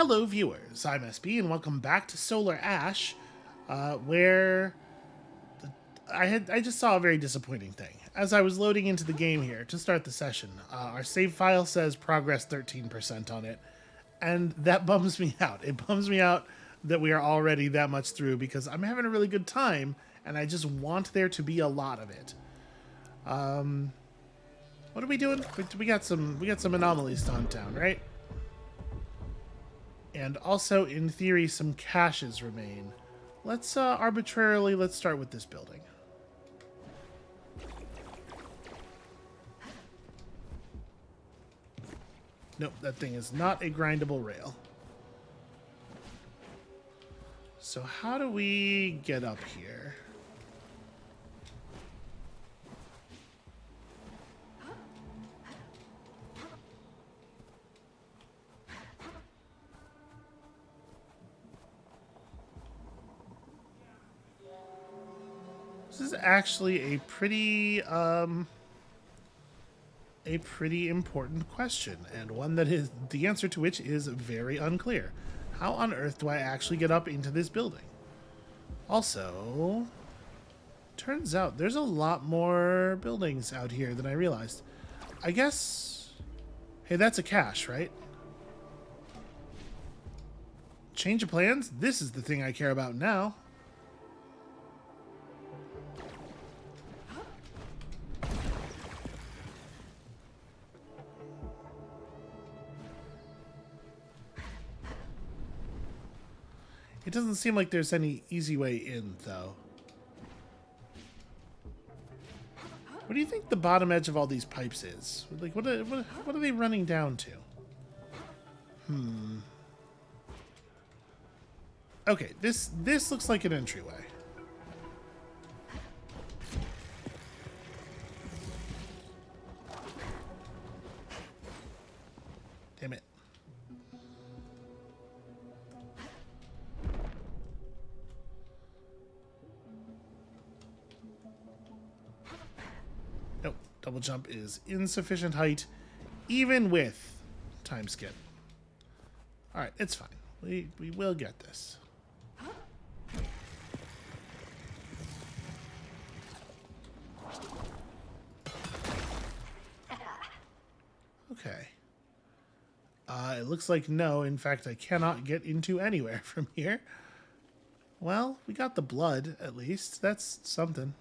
Hello, viewers. I'm SB, and welcome back to Solar Ash, where I just saw a very disappointing thing. As I was loading into the game here to start the session, our save file says progress 13% on it, and that bums me out. It bums me out that we are already that much through because I'm having a really good time, and I just want there to be a lot of it. What are we doing? We got some anomalies to hunt down, right? And also, in theory, some caches remain. Let's let's start with this building. Nope, that thing is not a grindable rail. So how do we get up here? This is actually a pretty important question, and one that is the answer to which is very unclear. How on earth do I actually get up into this building? Also, turns out there's a lot more buildings out here than I realized. I guess... Hey, that's a cache, right? Change of plans? This is the thing I care about now. It doesn't seem like there's any easy way in, though. What do you think the bottom edge of all these pipes is? Like, what are they running down to? Okay, this looks like an entryway. Damn it. Nope, double jump is insufficient height, even with time skip. Alright, it's fine. We will get this. Okay. It looks like no. In fact, I cannot get into anywhere from here. Well, we got the blood, at least. That's something.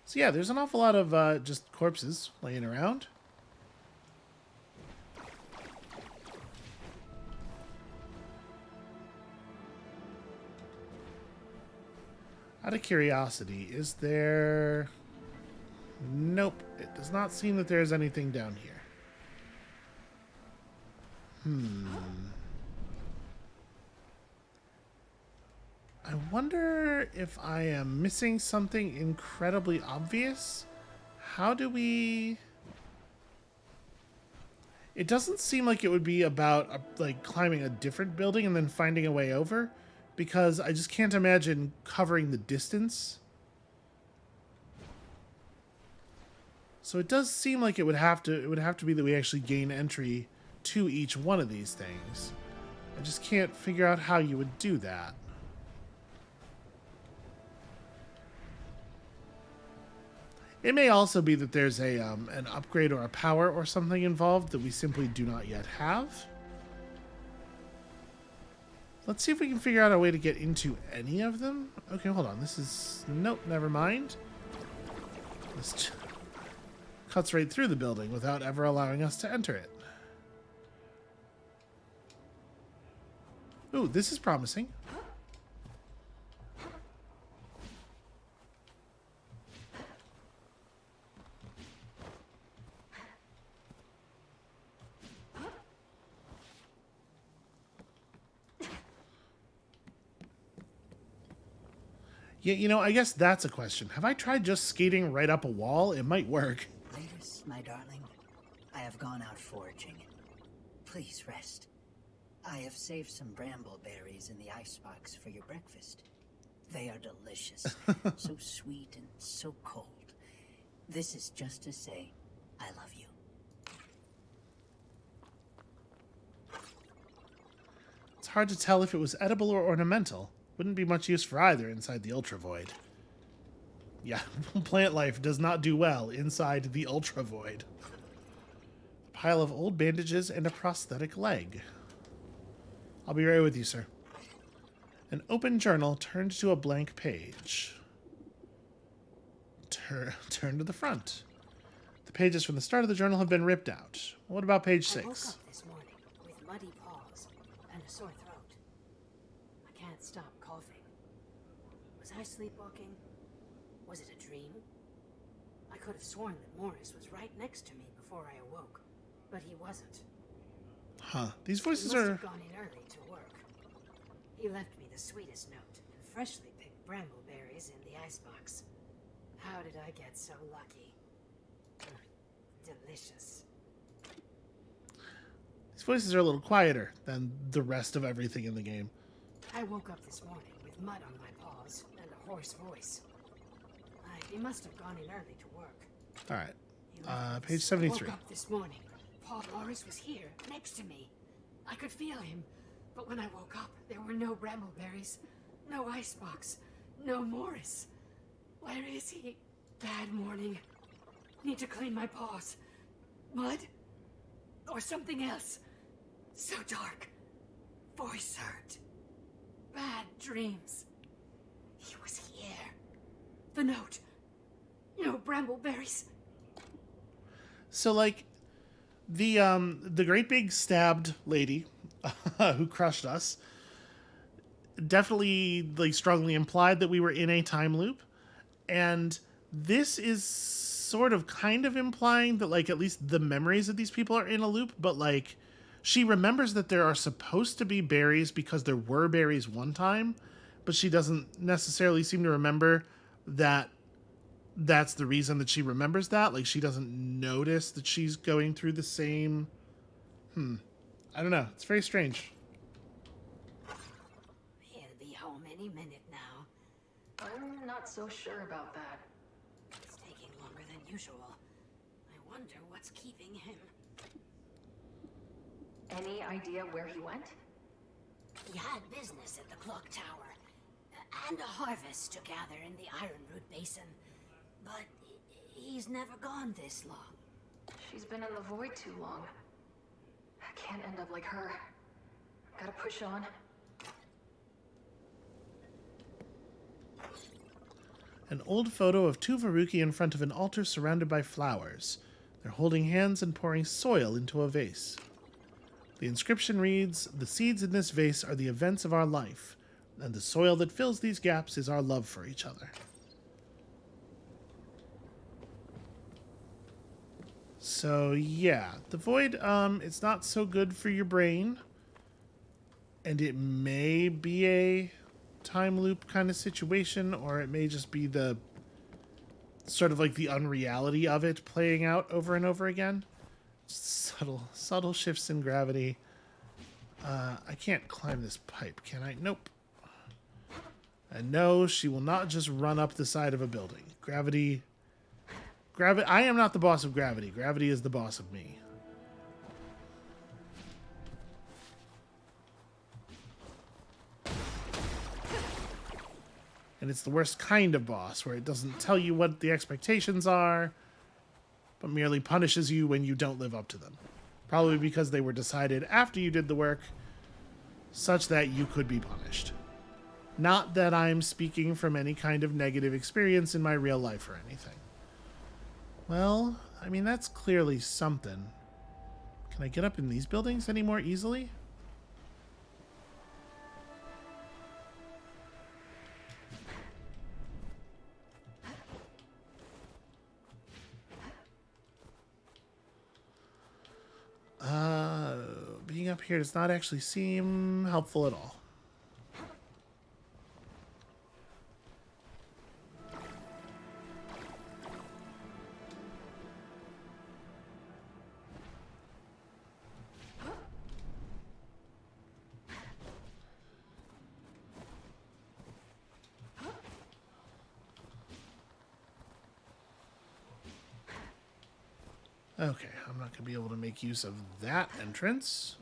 So yeah, there's an awful lot of just corpses laying around. Out of curiosity, is there... Nope, it does not seem that there's anything down here. I wonder if I am missing something incredibly obvious. How do we... It doesn't seem like it would be about like climbing a different building and then finding a way over, because I just can't imagine covering the distance. So it does seem like it would have to be that we actually gain entry to each one of these things. I just can't figure out how you would do that. It may also be that there's a an upgrade or a power or something involved that we simply do not yet have. Let's see if we can figure out a way to get into any of them. Okay, hold on. This is... Nope, never mind. This cuts right through the building without ever allowing us to enter it. Ooh, this is promising. Yeah, you know, I guess that's a question. Have I tried just skating right up a wall? It might work. Latest, my darling. I have gone out foraging. Please rest. I have saved some bramble berries in the icebox for your breakfast. They are delicious, so sweet and so cold. This is just to say, I love you. It's hard to tell if it was edible or ornamental. Wouldn't be much use for either inside the Ultra Void. Yeah, plant life does not do well inside the Ultra Void. A pile of old bandages and a prosthetic leg. I'll be right with you, sir. An open journal turned to a blank page. Turn to the front. The pages from the start of the journal have been ripped out. What about page 6? I woke up this morning with muddy paws and a sore throat. I can't stop coughing. Was I sleepwalking? Was it a dream? I could have sworn that Morris was right next to me before I awoke, but he wasn't. Huh. These voices He must are... have gone in early to work. He left me the sweetest note and freshly picked brambleberries in the icebox. How did I get so lucky? Delicious. These voices are a little quieter than the rest of everything in the game. I woke up this morning with mud on my paws and a hoarse voice. He must have gone in early to work. All right. Page 73. I woke up this morning. Paul Morris was here, next to me. I could feel him, but when I woke up, there were no brambleberries, no icebox, no Morris. Where is he? Bad morning. Need to clean my paws. Mud? Or something else. So dark. Voice hurt. Bad dreams. He was here. The note. No brambleberries. So, like, the great big stabbed lady who crushed us definitely, like, strongly implied that we were in a time loop. And this is sort of kind of implying that, like, at least the memories of these people are in a loop, but, like, she remembers that there are supposed to be berries because there were berries one time, but she doesn't necessarily seem to remember that that's the reason that she remembers that. Like, she doesn't notice that she's going through the same... I don't know. It's very strange. He'll be home any minute now. I'm not so sure about that. It's taking longer than usual. I wonder what's keeping him. Any idea where he went? He had business at the clock tower, and a harvest to gather in the Ironroot Basin. But he's never gone this long. She's been in the void too long. I can't end up like her. Gotta push on. An old photo of two Veruki in front of an altar surrounded by flowers. They're holding hands and pouring soil into a vase. The inscription reads, "The seeds in this vase are the events of our life, and the soil that fills these gaps is our love for each other." So, yeah, the void, it's not so good for your brain. And it may be a time loop kind of situation, or it may just be the sort of like the unreality of it playing out over and over again. Subtle shifts in gravity. I can't climb this pipe, can I? Nope. And no, she will not just run up the side of a building. Gravity. I am not the boss of gravity. Gravity is the boss of me. And it's the worst kind of boss, where it doesn't tell you what the expectations are, but merely punishes you when you don't live up to them. Probably because they were decided after you did the work, such that you could be punished. Not that I'm speaking from any kind of negative experience in my real life or anything. Well, I mean, that's clearly something. Can I get up in these buildings any more easily? Being up here does not actually seem helpful at all. Okay, I'm not going to be able to make use of that entrance.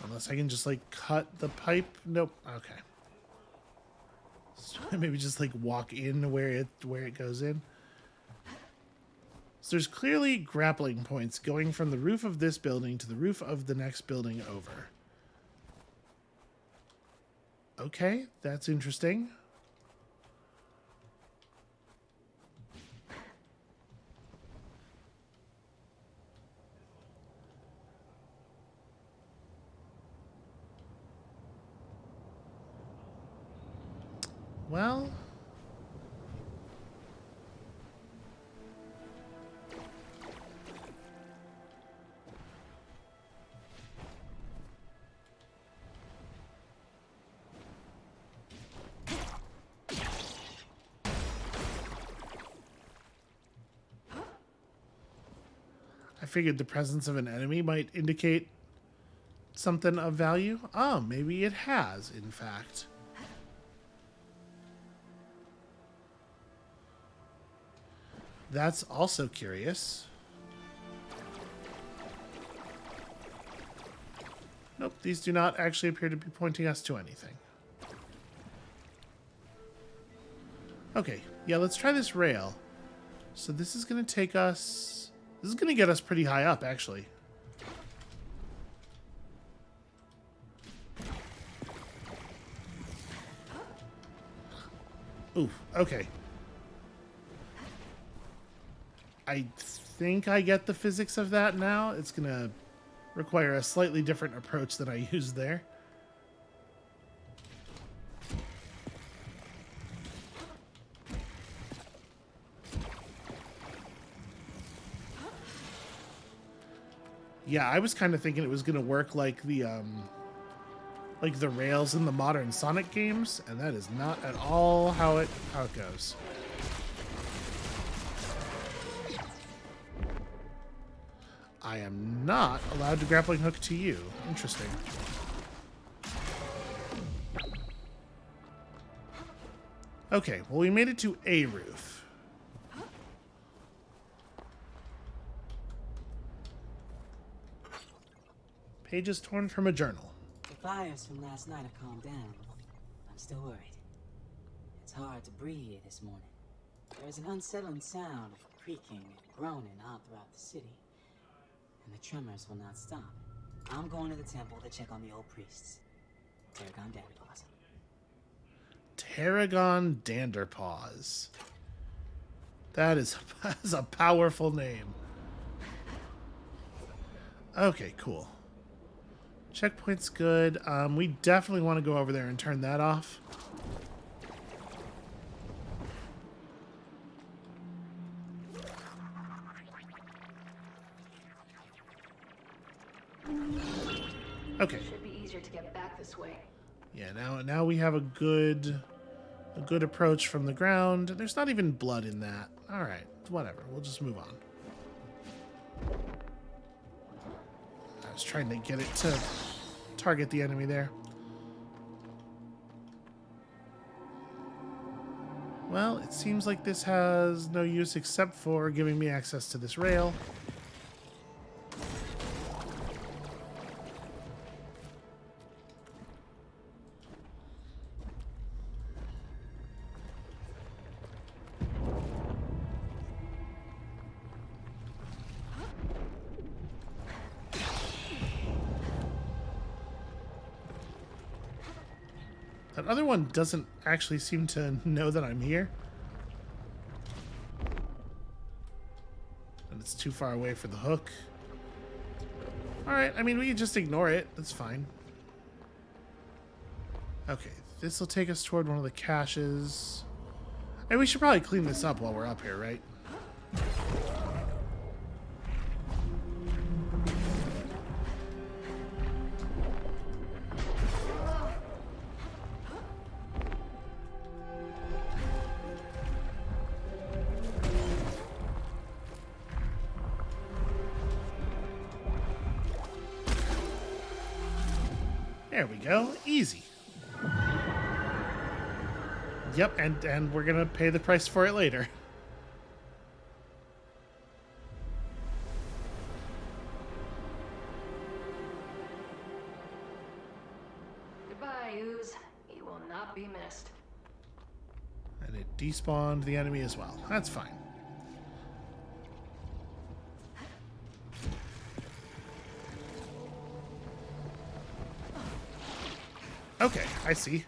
Unless I can just, like, cut the pipe. Nope. Okay. So maybe just, like, walk in where it goes in. So there's clearly grappling points going from the roof of this building to the roof of the next building over. Okay, that's interesting. Well, I figured the presence of an enemy might indicate something of value. Oh, maybe it has, in fact. That's also curious. Nope, these do not actually appear to be pointing us to anything. Okay, yeah, let's try this rail. So this is going to take us... This is going to get us pretty high up, actually. Ooh, okay. I think I get the physics of that now. It's going to require a slightly different approach than I used there. Yeah, I was kind of thinking it was going to work like the rails in the modern Sonic games, and that is not at all how it goes. I am not allowed to grappling hook to you. Interesting. Okay, well, we made it to a roof. Pages torn from a journal. The fires from last night have calmed down. I'm still worried. It's hard to breathe this morning. There's an unsettling sound of creaking and groaning all throughout the city. And the tremors will not stop. I'm going to the temple to check on the old priests. Tarragon Danderpaws. Tarragon Danderpaws. That is a powerful name. Okay, cool. Checkpoint's good. We definitely want to go over there and turn that off. Okay. Should be easier to get back this way. Yeah, now we have a good approach from the ground. There's not even blood in that. All right, whatever. We'll just move on. I was trying to get it to target the enemy there. Well, it seems like this has no use except for giving me access to this rail. That other one doesn't actually seem to know that I'm here. And it's too far away for the hook. Alright, I mean, we can just ignore it. That's fine. Okay, this will take us toward one of the caches. And we should probably clean this up while we're up here, right? There we go. Easy. Yep, and we're gonna pay the price for it later. not be missed. And it despawned the enemy as well. That's fine. Okay, I see.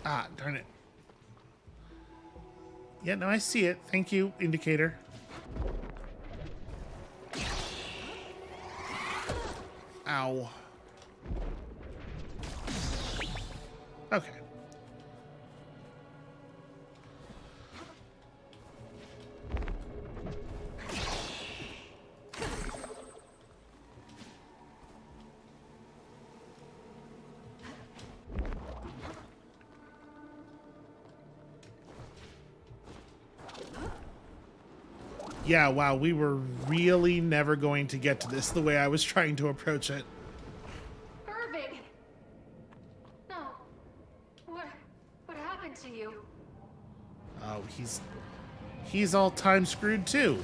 Ah, darn it. Yeah, no, I see it. Thank you, indicator. Ow. Okay. Yeah, wow, we were really never going to get to this the way I was trying to approach it. Irving! No. What happened to you? Oh, he's all time screwed too.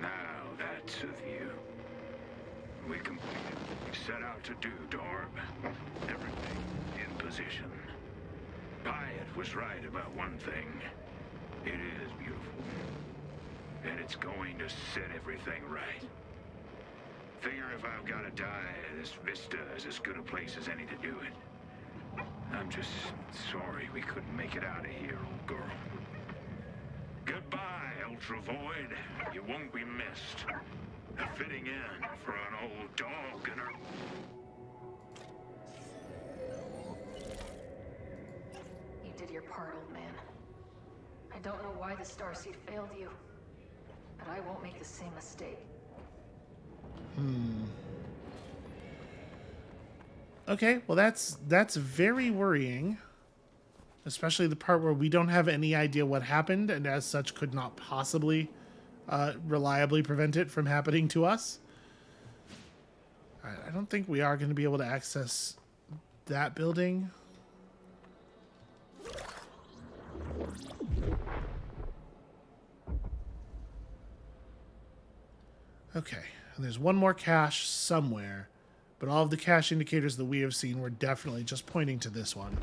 Now that's a view. We completed what we set out to do, Dorb. Everything in position. Pyatt was right about one thing. It is beautiful. And it's going to set everything right. Figure if I've got to die, this vista is as good a place as any to do it. I'm just sorry we couldn't make it out of here, old girl. Goodbye, Ultra Void. You won't be missed. A fitting end for an old dog and her... You did your part, old man. I don't know why the Starseed failed you, but I won't make the same mistake. Okay, well that's very worrying. Especially the part where we don't have any idea what happened and as such could not possibly reliably prevent it from happening to us. Alright, I don't think we are going to be able to access that building. Okay, and there's one more cache somewhere, but all of the cache indicators that we have seen were definitely just pointing to this one.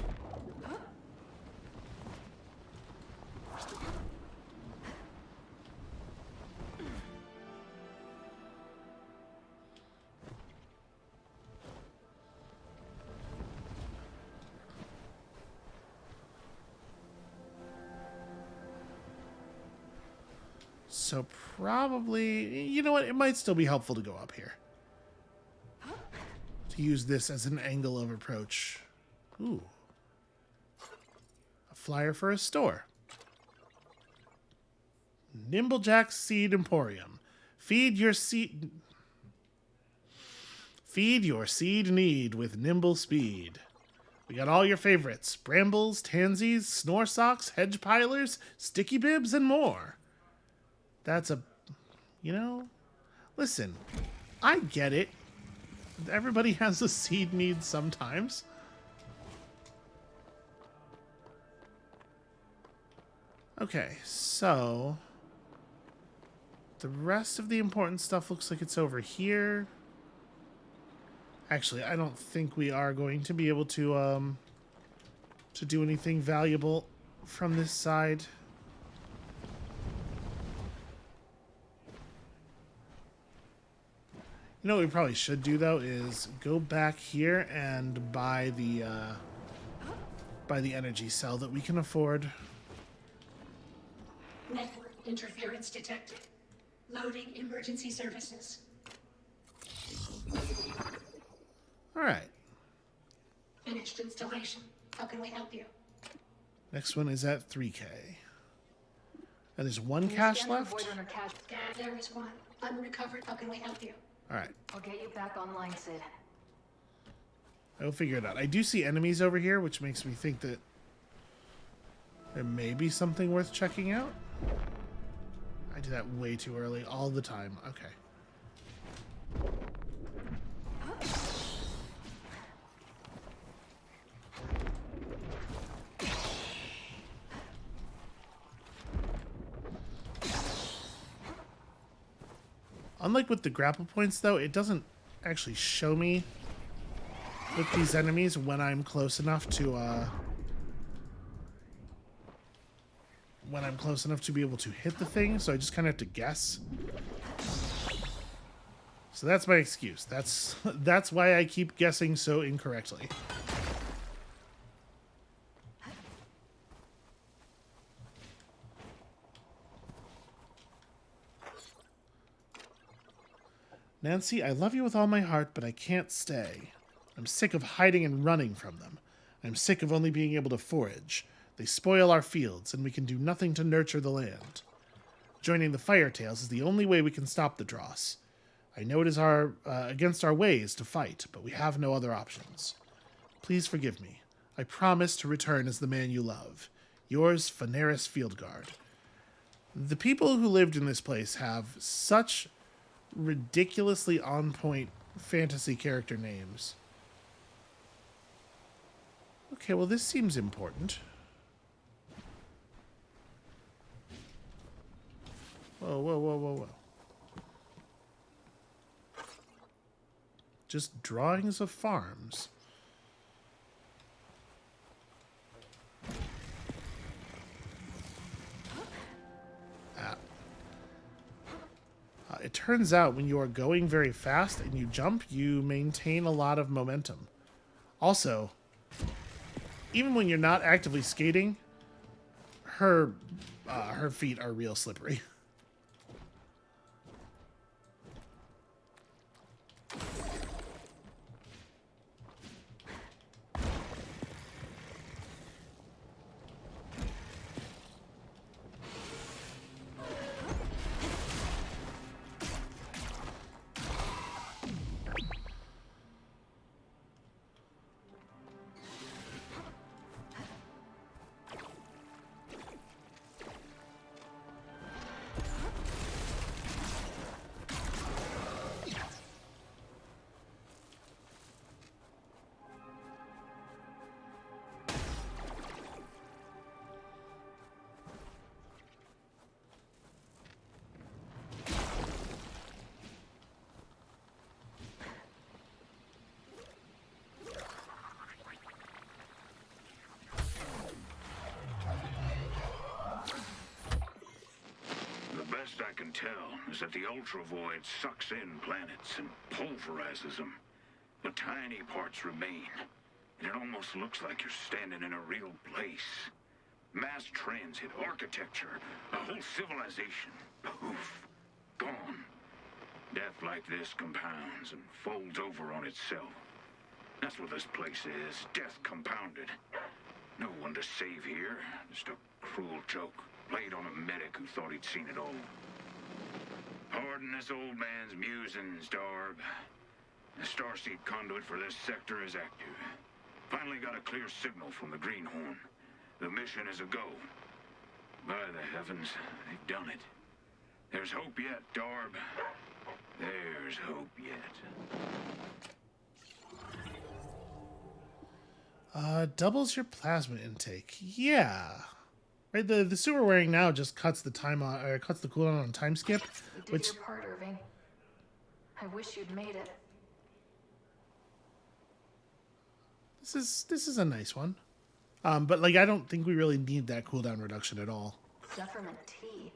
So probably, you know what, it might still be helpful to go up here. To use this as an angle of approach. Ooh. A flyer for a store. Nimblejack's Seed Emporium. Feed your seed need with nimble speed. We got all your favorites. Brambles, tansies, snore socks, hedge pilers, sticky bibs, and more. That's a... You know... Listen, I get it. Everybody has a seed need sometimes. Okay, so... The rest of the important stuff looks like it's over here. Actually, I don't think we are going to be able to do anything valuable from this side. You know what we probably should do though is go back here and buy the energy cell that we can afford. Network interference detected. Loading emergency services. All right. Finished installation. How can we help you? Next one is at 3K. And there's one cache left. There is one. Unrecovered. How can we help you? All right. I'll get you back online, Sid. I will figure it out. I do see enemies over here, which makes me think that there may be something worth checking out. I do that way too early all the time. Okay. Unlike with the grapple points, though, it doesn't actually show me with these enemies when I'm close enough to be able to hit the thing, so I just kind of have to guess. So that's my excuse. That's why I keep guessing so incorrectly. Nancy, I love you with all my heart, but I can't stay. I'm sick of hiding and running from them. I'm sick of only being able to forage. They spoil our fields, and we can do nothing to nurture the land. Joining the Firetails is the only way we can stop the Dross. I know it is against our ways to fight, but we have no other options. Please forgive me. I promise to return as the man you love. Yours, Faneris Fieldguard. The people who lived in this place have such ridiculously on-point fantasy character names. Okay, well, this seems important. Whoa, whoa, whoa, whoa, whoa. Just drawings of farms. It turns out when you are going very fast and you jump, you maintain a lot of momentum. Also, even when you're not actively skating, her feet are real slippery. Best I can tell is that the Ultra Void sucks in planets and pulverizes them. But tiny parts remain, and it almost looks like you're standing in a real place. Mass transit, architecture, a whole civilization. Poof. Gone. Death like this compounds and folds over on itself. That's what this place is. Death compounded. No one to save here. Just a cruel joke played on a medic who thought he'd seen it all. Pardon this old man's musings, Darb. The starseed conduit for this sector is active. Finally got a clear signal from the Greenhorn. The mission is a go. By the heavens, they've done it. There's hope yet, Darb. There's hope yet. Doubles your plasma intake. Yeah. Right, the suit we're wearing now just cuts the time on, or cuts the cooldown on time skip, You did which your part, Irving. I wish you'd made it. this is a nice one. But like I don't think we really need that cooldown reduction at all. Zephyrmint tea.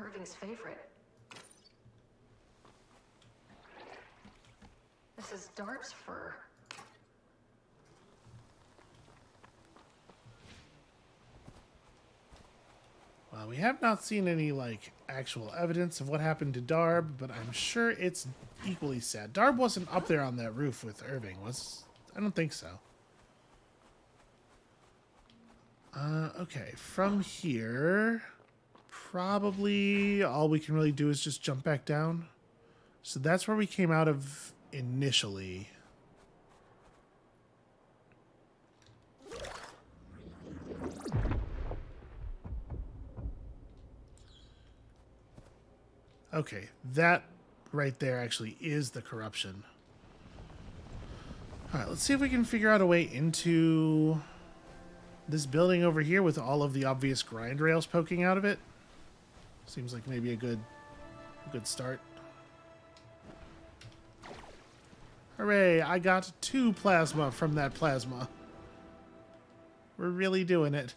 Irving's favorite. This is Darb's fur. We have not seen any like actual evidence of what happened to Darb, but I'm sure it's equally sad. Darb wasn't up there on that roof with Irving, was? I don't think so. Okay, from here, probably all we can really do is just jump back down. So that's where we came out of initially. Okay, that right there actually is the corruption. All right, let's see if we can figure out a way into this building over here with all of the obvious grind rails poking out of it. Seems like maybe a good start. Hooray, I got 2 plasma from that plasma. We're really doing it.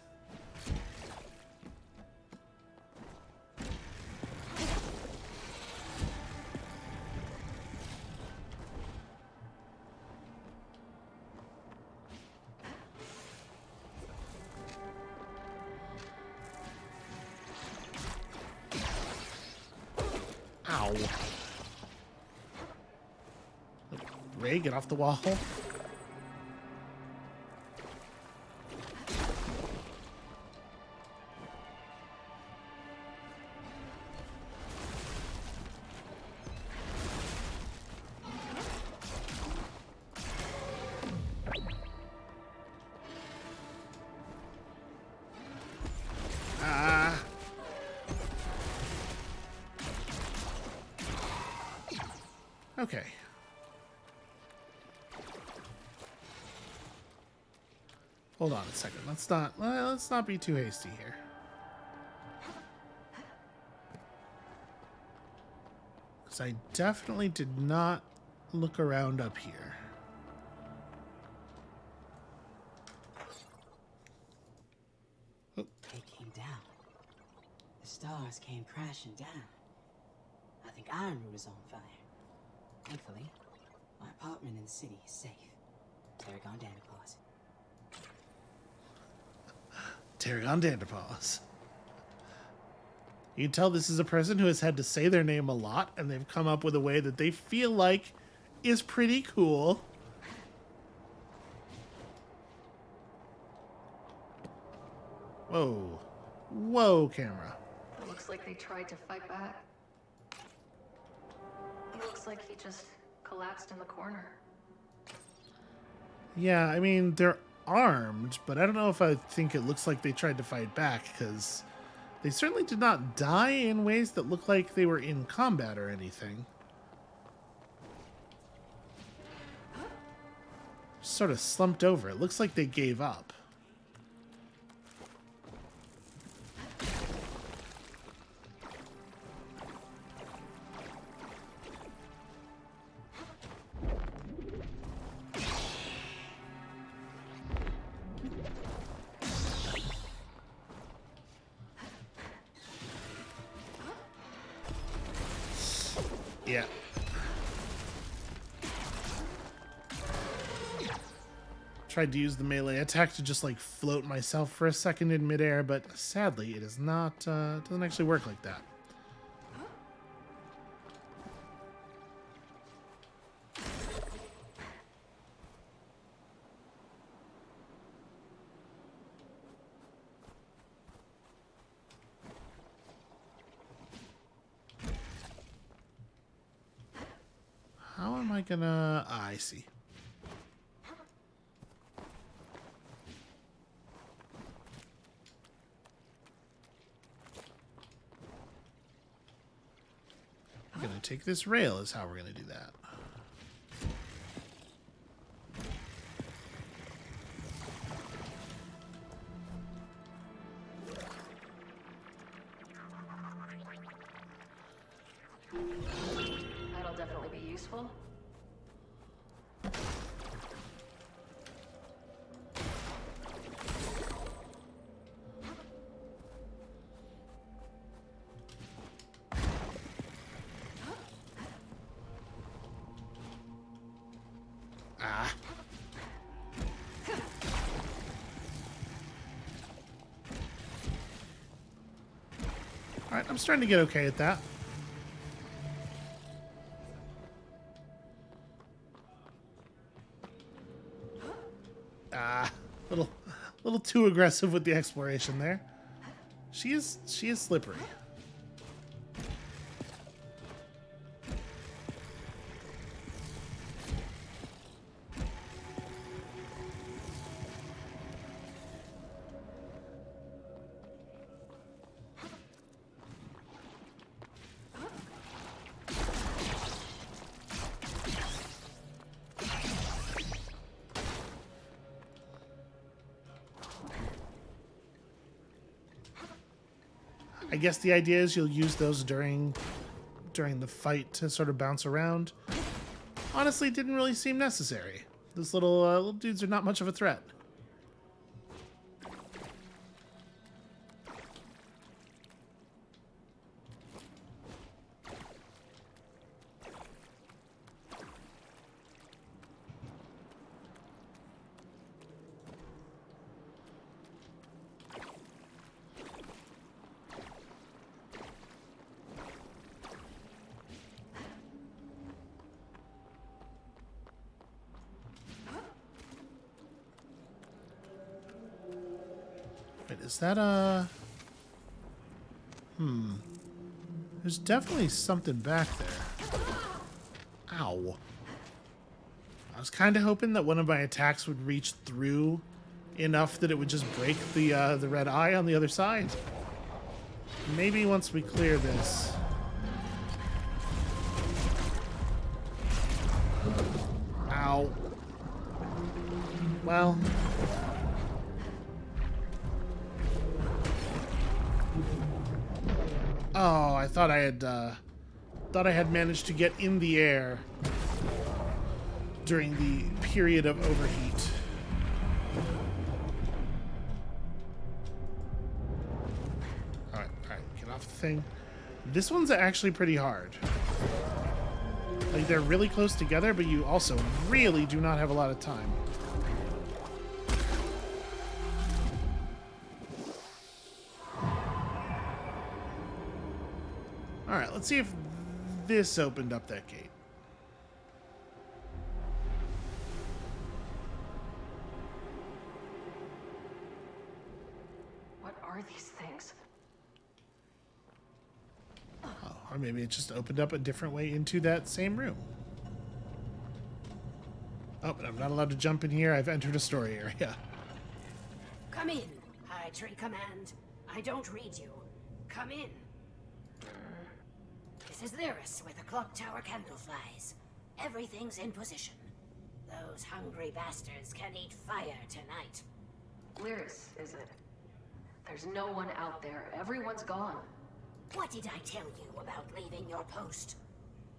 Ow. Ray, get off the wall. Ah. Okay. Hold on a second. Let's not be too hasty here. Because I definitely did not look around up here. Oh. They came down. The stars came crashing down. I think Ironwood is on fire. Thankfully, my apartment in the city is safe. Tarragon Danderpaws. Tarragon Danderpaws. You can tell this is a person who has had to say their name a lot, and they've come up with a way that they feel like is pretty cool. Whoa. Whoa, camera. It looks like they tried to fight back. It looks like he just collapsed in the corner. Yeah, I mean, they're armed, but I don't know if I think it looks like they tried to fight back, because they certainly did not die in ways that look like they were in combat or anything. Sort of slumped over. It looks like they gave up. Yeah. Tried to use the melee attack to just like float myself for a second in midair, but sadly it is not, doesn't actually work like that. How am I gonna... Ah, I see. I'm gonna take this rail is how we're gonna do that. That'll definitely be useful. Ah. Alright, I'm starting to get okay at that. Ah, little too aggressive with the exploration there. She is slippery. I guess the idea is you'll use those during the fight to sort of bounce around. honestly didn't really seem necessary. Those little dudes are not much of a threat. Wait, is that a... There's definitely something back there. Ow. I was kind of hoping that one of my attacks would reach through enough that it would just break the red eye on the other side. Maybe once we clear this... Ow. Well... Oh, I thought I had managed to get in the air during the period of overheat. All right, get off the thing. This one's actually pretty hard. Like, they're really close together, but you also really do not have a lot of time. Alright, let's see if this opened up that gate. What are these things? Oh, or maybe it just opened up a different way into that same room. Oh, but I'm not allowed to jump in here. I've entered a story area. Come in, High Tree Command. I don't read you. Come in. This is Lyris with the clock tower candle flies. Everything's in position. Those hungry bastards can eat fire tonight. Lyris, is it? There's no one out there. Everyone's gone. What did I tell you about leaving your post?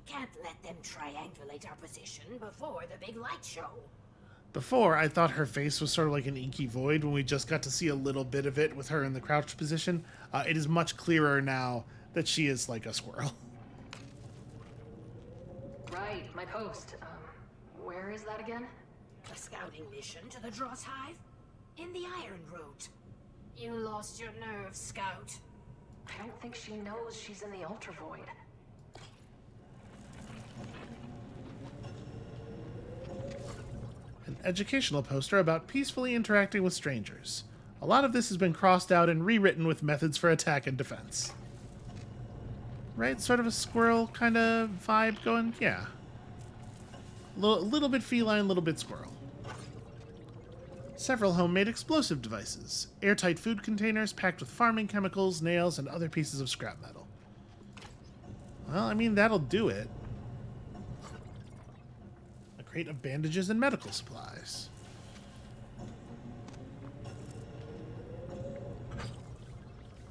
Can't let them triangulate our position before the big light show. Before, I thought her face was sort of like an inky void when we just got to see a little bit of it with her in the crouched position. It is much clearer now that she is like a squirrel. Right, my post. Where is that again? A scouting mission to the Dross Hive? In the Iron Root. You lost your nerve, Scout. I don't think she knows she's in the Ultra Void. An educational poster about peacefully interacting with strangers. A lot of this has been crossed out and rewritten with methods for attack and defense. Right? Sort of a squirrel kind of vibe going? Yeah. A little bit feline, a little bit squirrel. Several homemade explosive devices. Airtight food containers packed with farming chemicals, nails, and other pieces of scrap metal. Well, I mean, that'll do it. A crate of bandages and medical supplies.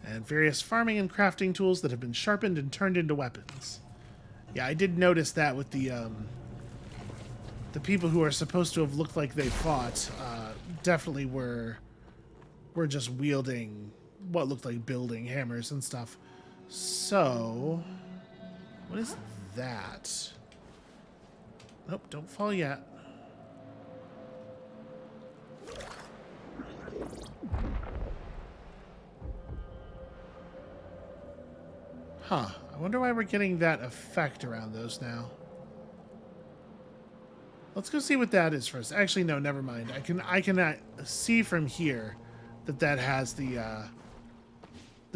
And various farming and crafting tools that have been sharpened and turned into weapons. Yeah, I did notice that with the people who are supposed to have looked like they fought, definitely were just wielding what looked like building hammers and stuff. So, what is that? Nope, don't fall yet. Huh. I wonder why we're getting that effect around those now. Let's go see what that is first. Actually, no, never mind. I can see from here that has the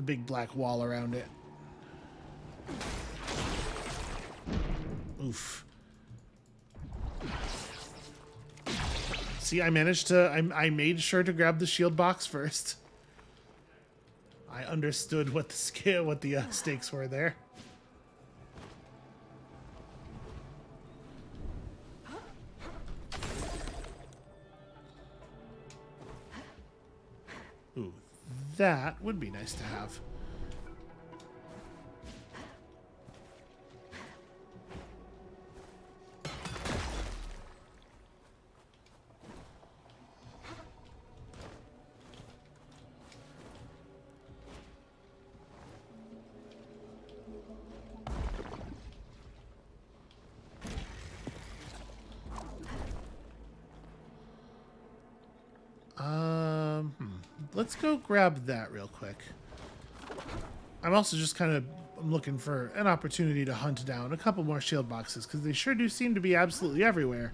big black wall around it. Oof. See, I managed to... I made sure to grab the shield box first. I understood what the stakes were there. Ooh, that would be nice to have. let's go grab that real quick. I'm also just kind of looking for an opportunity to hunt down a couple more shield boxes, because they sure do seem to be absolutely everywhere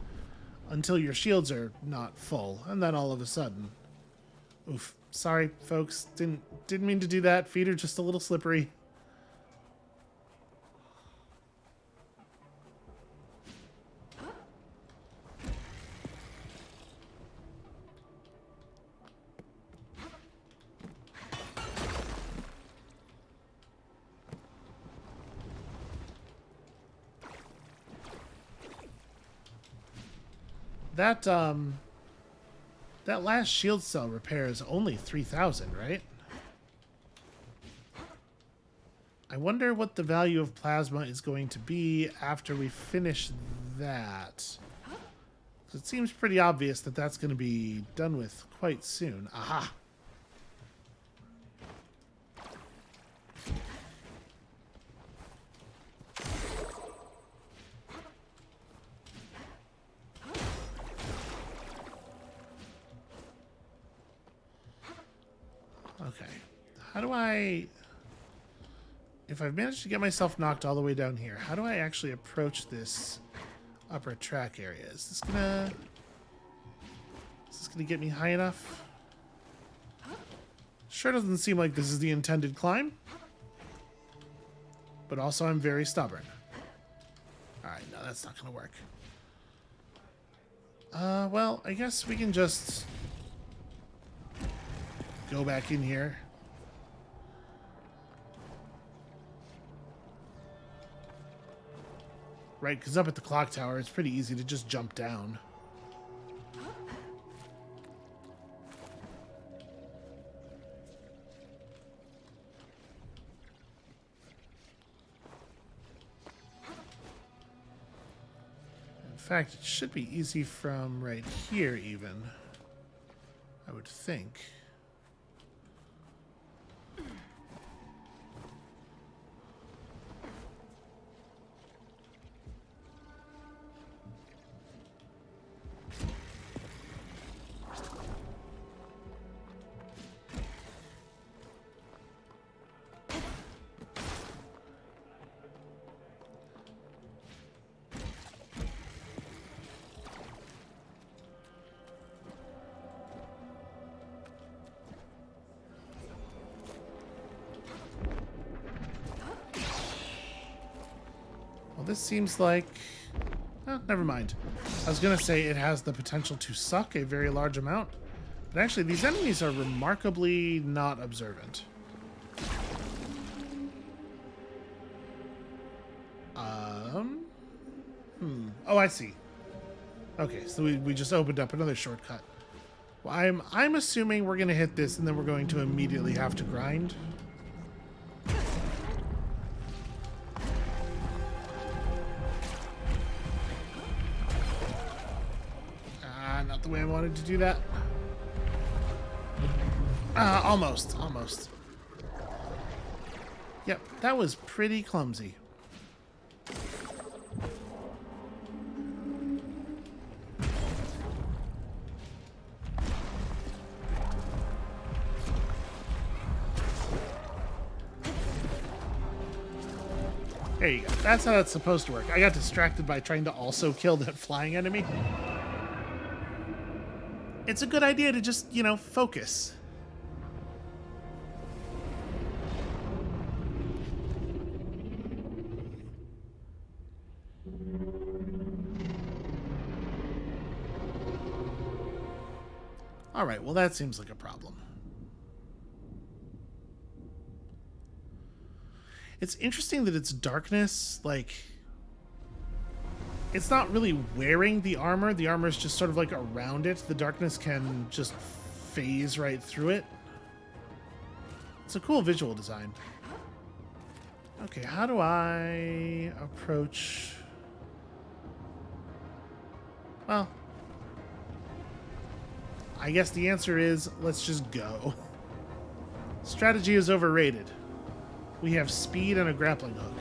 until your shields are not full, and then all of a sudden... Oof. Sorry, folks. Didn't mean to do that. Feet are just a little slippery. That last shield cell repair is only 3,000, right? I wonder what the value of plasma is going to be after we finish that. It seems pretty obvious that that's going to be done with quite soon. Aha! Okay. How do I... If I've managed to get myself knocked all the way down here, how do I actually approach this upper track area? Is this gonna get me high enough? Sure doesn't seem like this is the intended climb. But also I'm very stubborn. Alright, no, that's not gonna work. Well, I guess we can just go back in here. Right, because up at the clock tower, it's pretty easy to just jump down. In fact, it should be easy from right here, even. I would think. Well, this seems like... Oh, never mind. I was going to say it has the potential to suck a very large amount. But actually, these enemies are remarkably not observant. Oh, I see. Okay, so we just opened up another shortcut. Well, I'm assuming we're going to hit this and then we're going to immediately have to grind. Not the way I wanted to do that. Almost. Yep, that was pretty clumsy. There you go. That's how that's supposed to work. I got distracted by trying to also kill that flying enemy. It's a good idea to just, you know, focus. All right, well, that seems like a problem. It's interesting that it's darkness, like... It's not really wearing the armor. The armor is just sort of like around it. The darkness can just phase right through it. It's a cool visual design. Okay, how do I approach... Well, I guess the answer is let's just go. Strategy is overrated. We have speed and a grappling hook.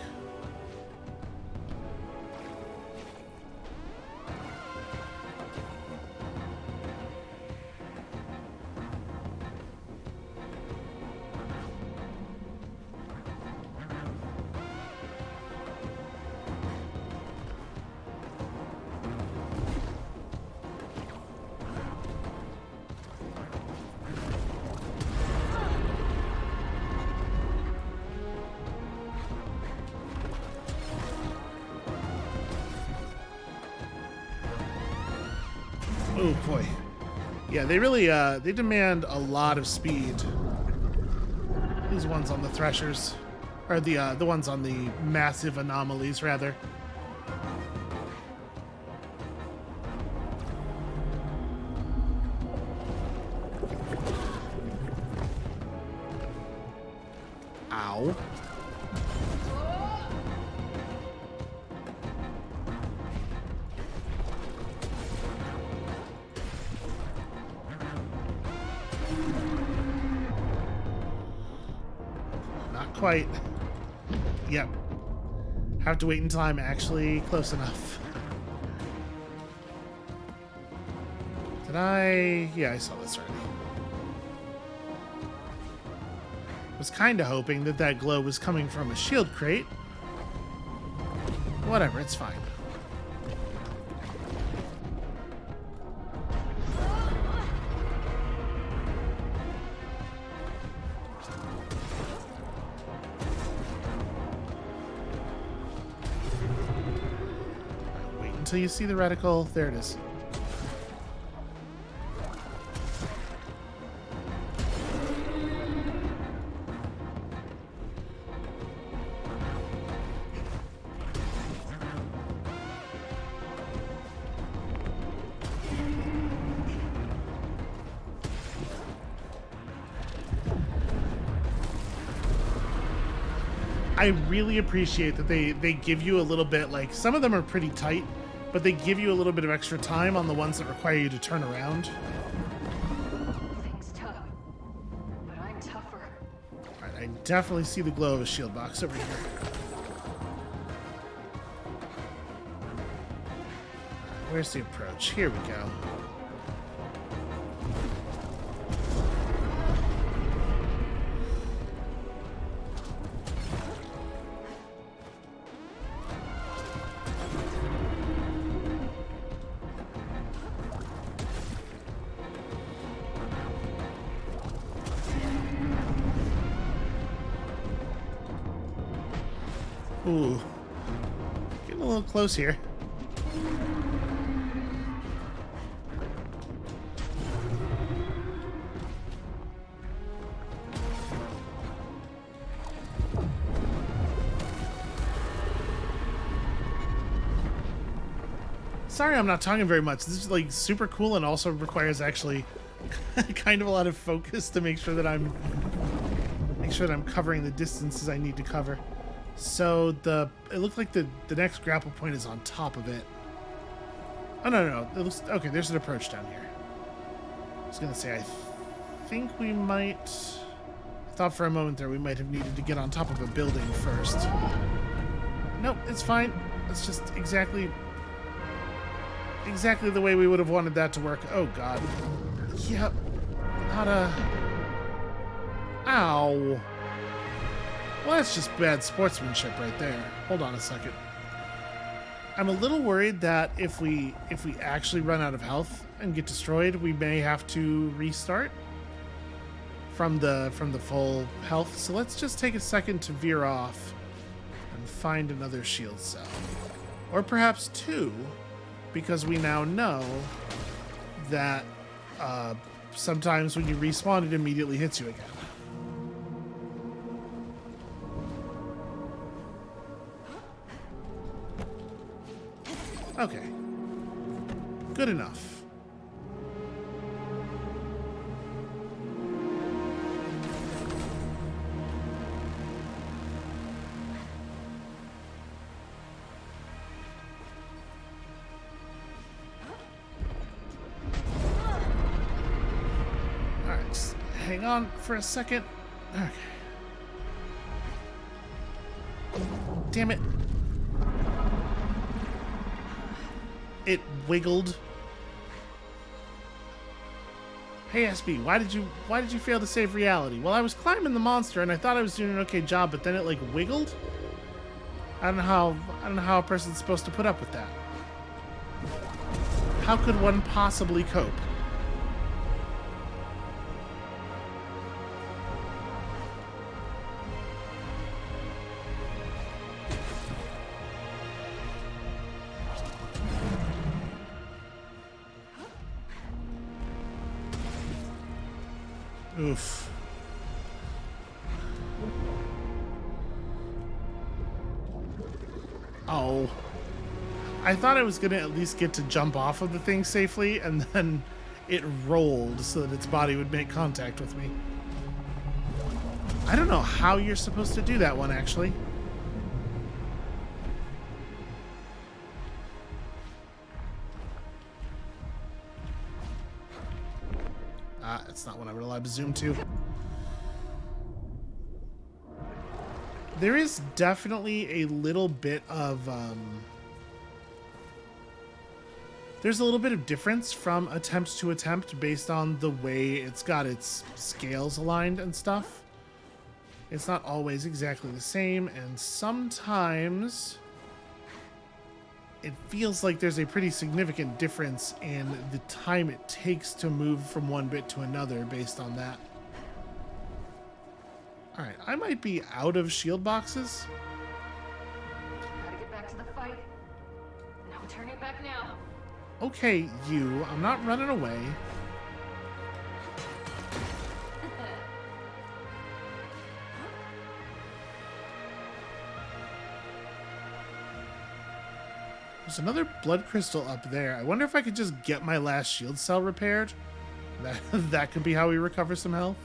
Oh boy. Yeah, they really they demand a lot of speed. These ones on the threshers, or the ones on the massive anomalies rather. Ow. Not quite. Yep. Have to wait until I'm actually close enough. Did I? Yeah, I saw this already. Was kind of hoping that that glow was coming from a shield crate. Whatever, it's fine. Wait until you see the reticle. There it is. I really appreciate that they give you a little bit, like, some of them are pretty tight, but they give you a little bit of extra time on the ones that require you to turn around. Things tough, but I'm tougher. Alright, I definitely see the glow of a shield box over here. Where's the approach? Here we go. Ooh. Getting a little close here. Sorry I'm not talking very much. This is like super cool and also requires actually kind of a lot of focus to make sure that I'm covering the distances I need to cover. So it looks like the next grapple point is on top of it. Oh no. It looks okay, there's an approach down here. I was gonna say I think we might, I thought for a moment there we might have needed to get on top of a building first. Nope, it's fine. It's just exactly the way we would have wanted that to work. Oh god. Yep. Not a... Ow. Well, that's just bad sportsmanship right there. Hold on a second. I'm a little worried that if we actually run out of health and get destroyed, we may have to restart from the full health. So let's just take a second to veer off and find another shield cell. Or perhaps two, because we now know that sometimes when you respawn, it immediately hits you again. Okay. Good enough. Alright, just hang on for a second. Okay. Damn it. It wiggled. Hey SB, why did you fail to save reality? Well, I was climbing the monster and I thought I was doing an okay job, but then it like wiggled. I don't know how a person's supposed to put up with that. How could one possibly cope? Oof. Oh. I thought I was going to at least get to jump off of the thing safely, and then it rolled so that its body would make contact with me. I don't know how you're supposed to do that one, actually. That's not what I'm allowed to zoom to. There is definitely a little bit of, there's a little bit of difference from attempt to attempt based on the way it's got its scales aligned and stuff. It's not always exactly the same, and sometimes it feels like there's a pretty significant difference in the time it takes to move from one bit to another based on that. Alright, I might be out of shield boxes. Gotta get back to the fight. No turning back now. Okay, you. I'm not running away. There's another blood crystal up there. I wonder if I could just get my last shield cell repaired. That could be how we recover some health.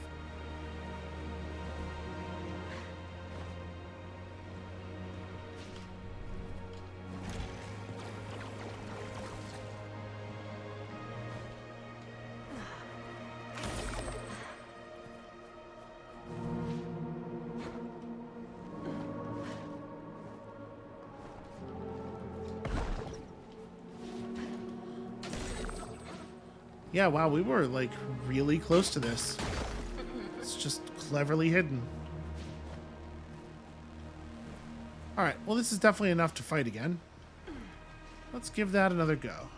Yeah, wow, we were, like, really close to this. It's just cleverly hidden. Alright, well, this is definitely enough to fight again. Let's give that another go.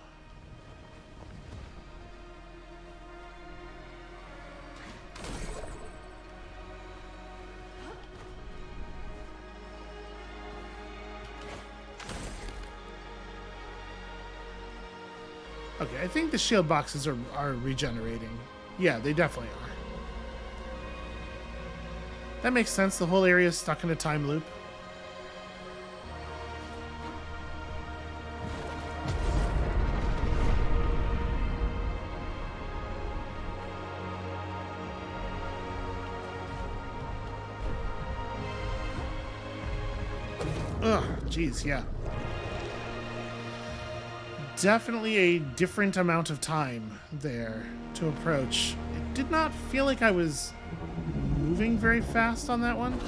Okay, I think the shield boxes are regenerating. Yeah, they definitely are. That makes sense. The whole area is stuck in a time loop. Ugh, jeez, yeah. Definitely a different amount of time there to approach. It did not feel like I was moving very fast on that one.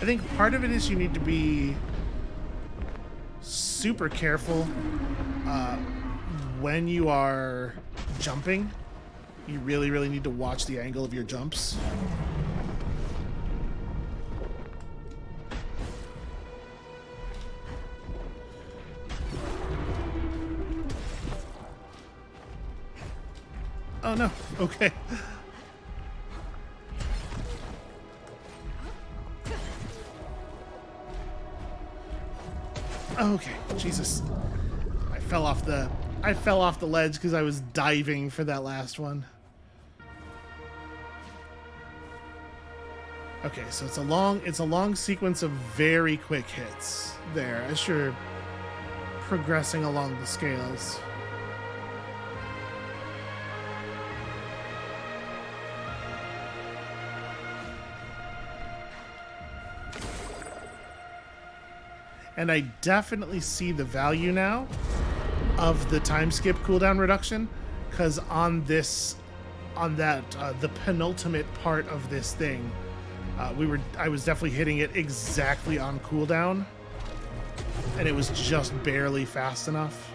I think part of it is you need to be super careful when you are jumping. You really, really need to watch the angle of your jumps. Oh no, okay. Okay, Jesus. I fell off the ledge because I was diving for that last one. Okay, so it's a long sequence of very quick hits there as you're progressing along the scales. And I definitely see the value now of the time skip cooldown reduction, because the penultimate part of this thing, I was definitely hitting it exactly on cooldown, and it was just barely fast enough.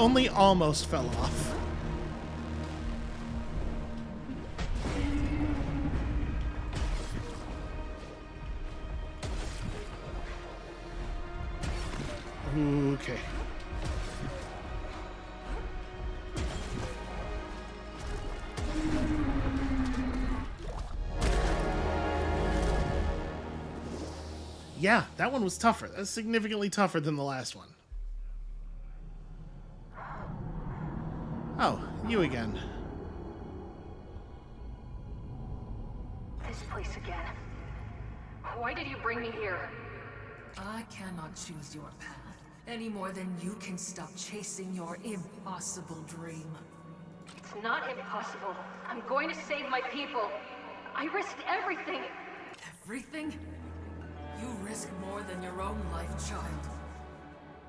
only almost fell off. Okay. Yeah, that one was tougher. That's significantly tougher than the last one. Oh, you again. This place again. Why did you bring me here? I cannot choose your path, any more than you can stop chasing your impossible dream. It's not impossible. I'm going to save my people. I risked everything. Everything? You risk more than your own life, child.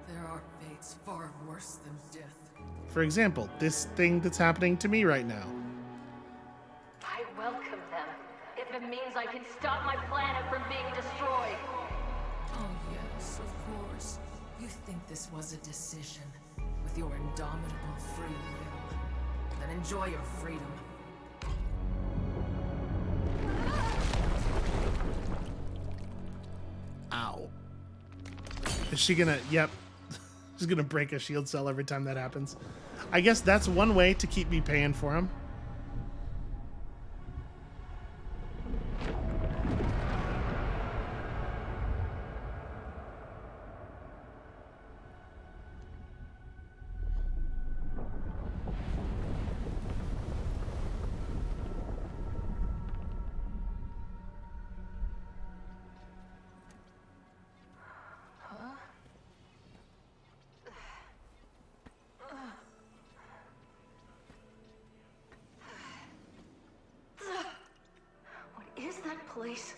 There are fates far worse than death. For example, this thing that's happening to me right now. I welcome them, if it means I can stop my planet from being destroyed. Oh yes, of course. You think this was a decision, with your indomitable free will. Then enjoy your freedom. Ow. Is she gonna... Yep. She's gonna break a shield cell every time that happens. I guess that's one way to keep me paying for him. What is that place?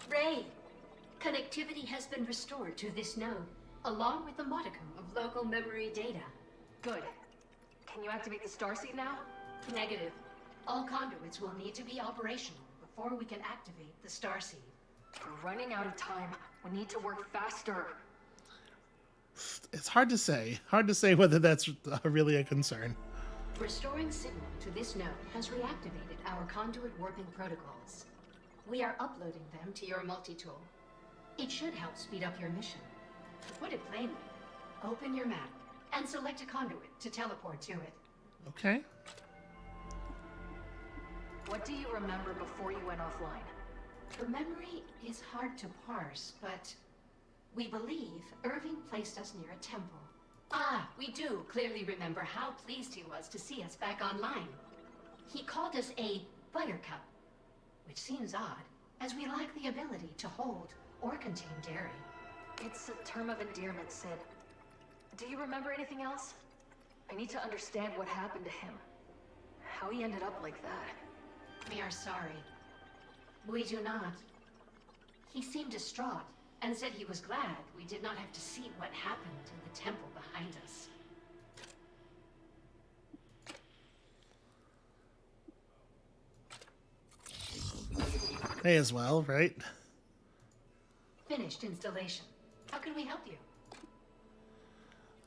Ray, connectivity has been restored to this node, along with a modicum of local memory data. Good. Can you activate the starseed now? Negative. All conduits will need to be operational before we can activate the starseed. We're running out of time. We need to work faster. It's hard to say. Hard to say whether that's really a concern. Restoring signal to this node has reactivated our conduit warping protocols. We are uploading them to your multi-tool. It should help speed up your mission. To put it plainly, open your map and select a conduit to teleport to it. Okay. What do you remember before you went offline? The memory is hard to parse, but we believe Irving placed us near a temple. Ah, we do clearly remember how pleased he was to see us back online. He called us a buttercup, which seems odd, as we lack the ability to hold or contain dairy. It's a term of endearment, Sid. Do you remember anything else? I need to understand what happened to him. How he ended up like that. We are sorry. We do not. He seemed distraught and said he was glad we did not have to see what happened in the temple behind us. May as well, right? Finished installation. How can we help you?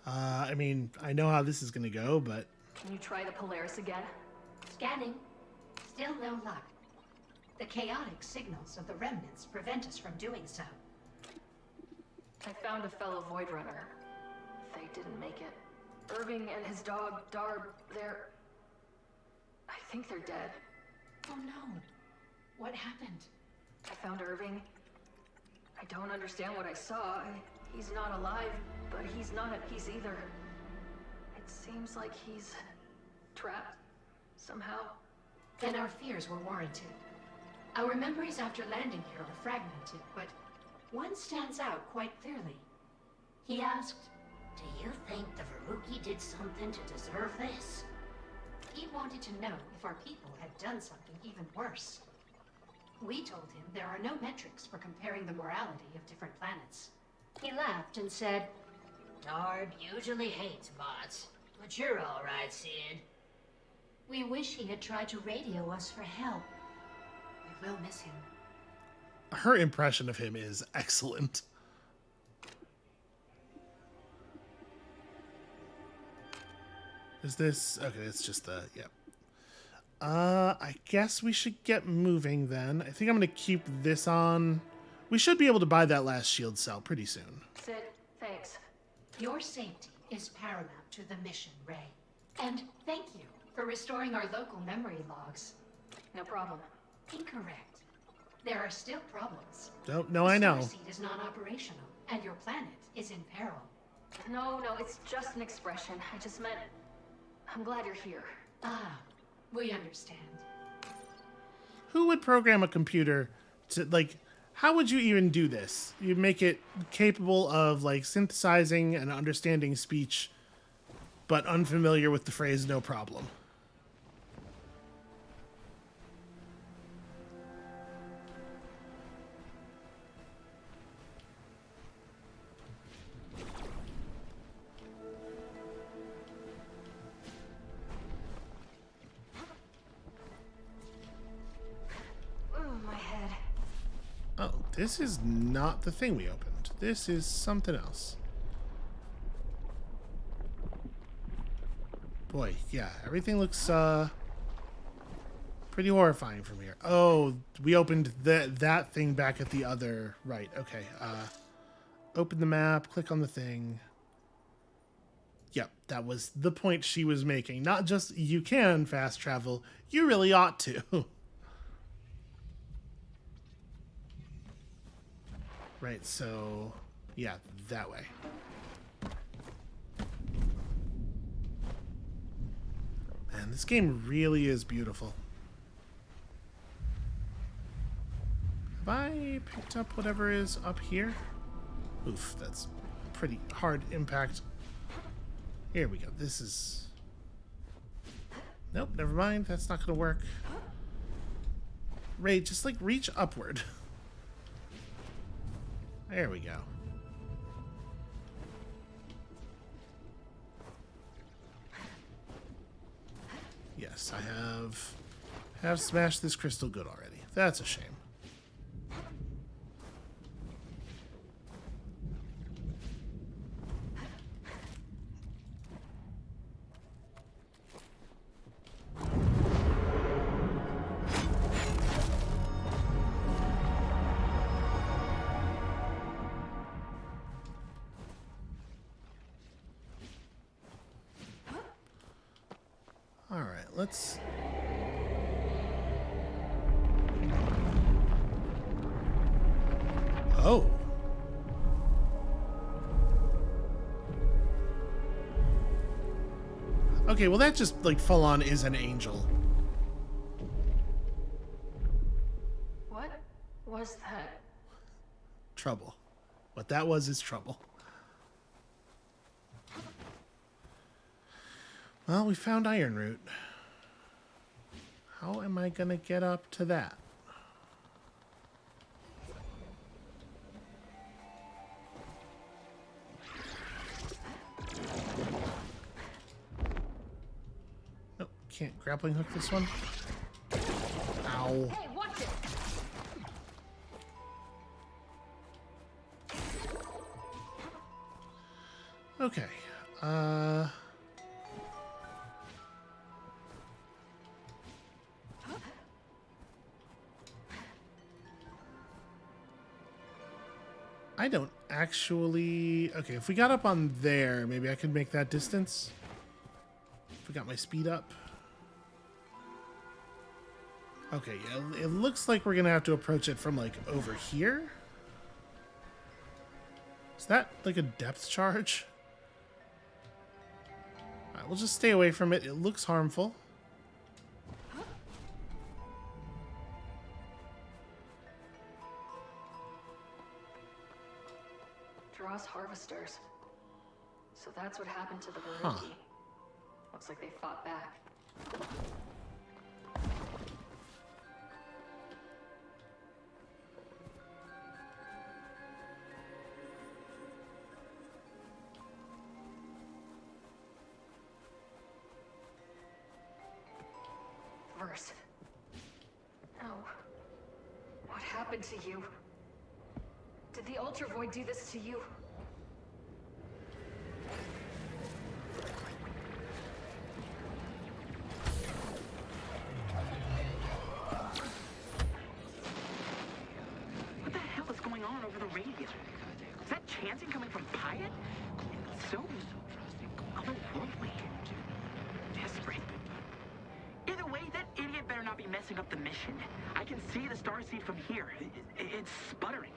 I mean, I know how this is gonna go, but... Can you try the Polaris again? Scanning. Still no luck. The chaotic signals of the remnants prevent us from doing so. I found a fellow Void Runner. They didn't make it. Irving and his dog, Darb, they're... I think they're dead. Oh no. What happened? I found Irving. I don't understand what I saw. He's not alive, but he's not at peace either. It seems like he's trapped somehow. Then our fears were warranted. Our memories after landing here are fragmented, but one stands out quite clearly. He asked, "Do you think the Veruki did something to deserve this?" He wanted to know if our people had done something even worse. We told him there are no metrics for comparing the morality of different planets. He laughed and said, "Darb usually hates bots, but you're all right, Sid." We wish he had tried to radio us for help. We will miss him. Her impression of him is excellent. Is this okay? It's just the yep. I guess we should get moving then. I think I'm gonna keep this on. We should be able to buy that last shield cell pretty soon. Sid, thanks. Your safety is paramount to the mission, Ray. And thank you for restoring our local memory logs. No problem. Incorrect. There are still problems. No, I know. The Starseed is non-operational, and your planet is in peril. No, it's just an expression. I just meant... I'm glad you're here. Ah, we understand. Who would program a computer to, like, how would you even do this? You make it capable of, like, synthesizing and understanding speech, but unfamiliar with the phrase no problem. Ooh, my head. Oh, this is not the thing we opened. This is something else. Boy, yeah, everything looks pretty horrifying from here. Oh, we opened that thing back at the other right. Okay. Open the map, click on the thing. Yep, that was the point she was making. Not just you can fast travel, you really ought to. Right, so yeah, that way. Man, this game really is beautiful. Have I picked up whatever is up here? Oof, that's pretty hard impact. Here we go. This is... Nope, never mind. That's not gonna work. Ray, just like reach upward. There we go. Yes, I have smashed this crystal good already. That's a shame. All right, let's... Oh. Okay, well that just, like, full on is an angel. What was that? Trouble. What that was is trouble. Well, we found Iron Root. How am I gonna get up to that? Nope, can't grappling hook this one. Ow. Hey, watch it! Okay. I don't actually... Okay, if we got up on there, maybe I could make that distance. If we got my speed up. Okay, yeah, it looks like we're going to have to approach it from, like, over here. Is that, like, a depth charge? Alright, we'll just stay away from it. It looks harmful. Draws harvesters. So that's what happened to the Baruki. Huh. Looks like they fought back. Verse. No. What happened to you? Did the Ultra Void do this to you? So otherworldly. Desperate. Either way, that idiot better not be messing up the mission. I can see the starseed from here. It's sputtering.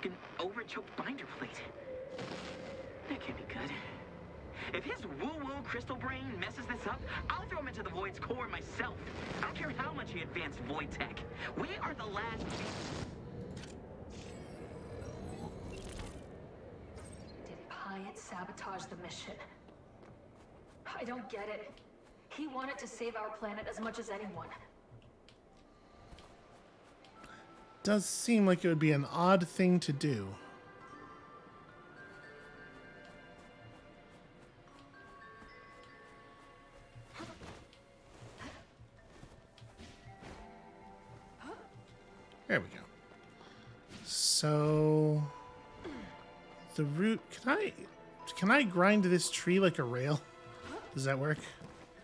An over-choked binder plate. That can't be good. If his woo-woo crystal brain messes this up, I'll throw him into the Void's core myself. I don't care how much he advanced Void tech. We are the last... Did Hyatt sabotage the mission? I don't get it. He wanted to save our planet as much as anyone. Does seem like it would be an odd thing to do. There we go. So the root, can I grind this tree like a rail? Does that work?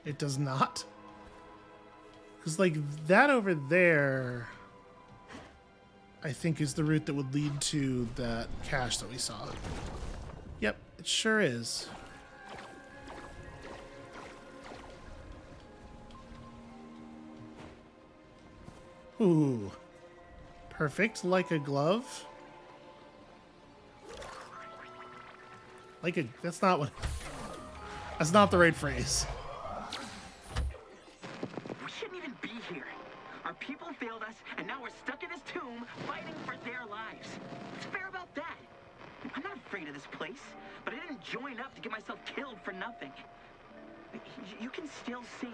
It does not. Because like that over there, I think is the route that would lead to that cache that we saw. Yep, it sure is. Ooh. Perfect, like a glove. Like a, that's not the right phrase. We shouldn't even be here. Our people failed us, and now we're stuck in this tomb fighting for their lives. What's fair about that? I'm not afraid of this place, but I didn't join up to get myself killed for nothing. You can still see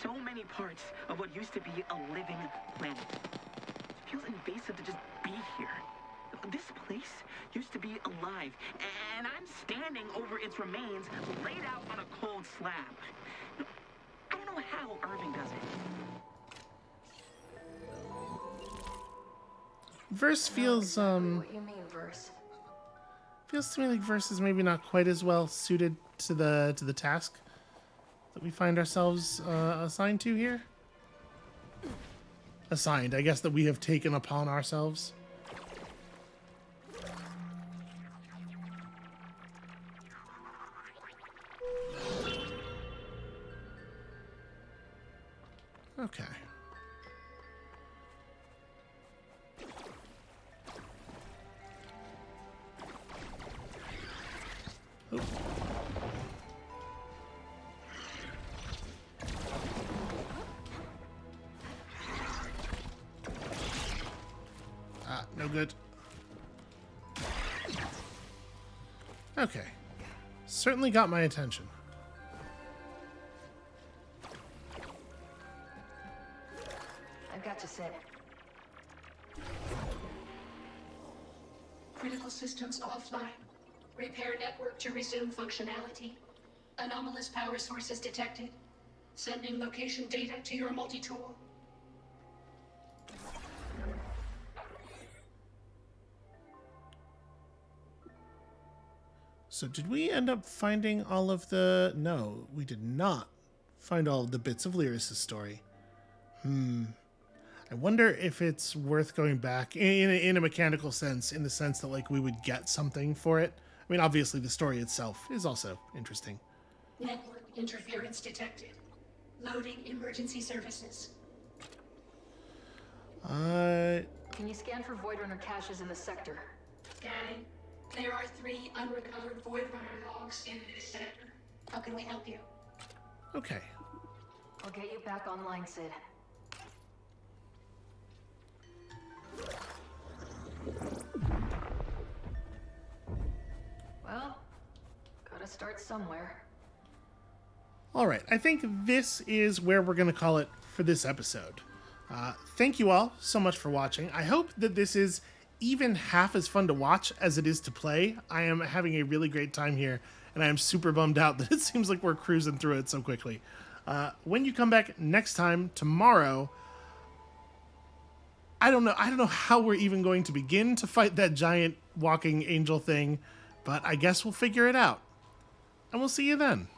so many parts of what used to be a living planet. It feels invasive to just be here. This place used to be alive, and I'm standing over its remains laid out on a cold slab. I don't know how Irving does it. Verse feels What you mean, verse? feels to me like Verse is maybe not quite as well suited to the task that we find ourselves assigned to here. Assigned, I guess, that we have taken upon ourselves. Okay. Oh. Ah, no good. Okay. Certainly got my attention. I've got to say. Critical systems offline. Repair network to resume functionality. Anomalous power sources detected. Sending location data to your multi-tool. So did we end up finding all of the... No, we did not find all of the bits of Lyris' story. I wonder if it's worth going back in a mechanical sense, in the sense that like we would get something for it. I mean, obviously the story itself is also interesting. Network interference detected. Loading emergency services. Can you scan for Void Runner caches in the sector? Scanning. There are 3 unrecovered Void Runner logs in this sector. How can we help you? Okay. I'll get you back online, Sid. Well, gotta start somewhere. All right, I think this is where we're going to call it for this episode. Thank you all so much for watching. I hope that this is even half as fun to watch as it is to play. I am having a really great time here, and I am super bummed out that it seems like we're cruising through it so quickly. When you come back next time, tomorrow, I don't know how we're even going to begin to fight that giant walking angel thing, but I guess we'll figure it out. And we'll see you then.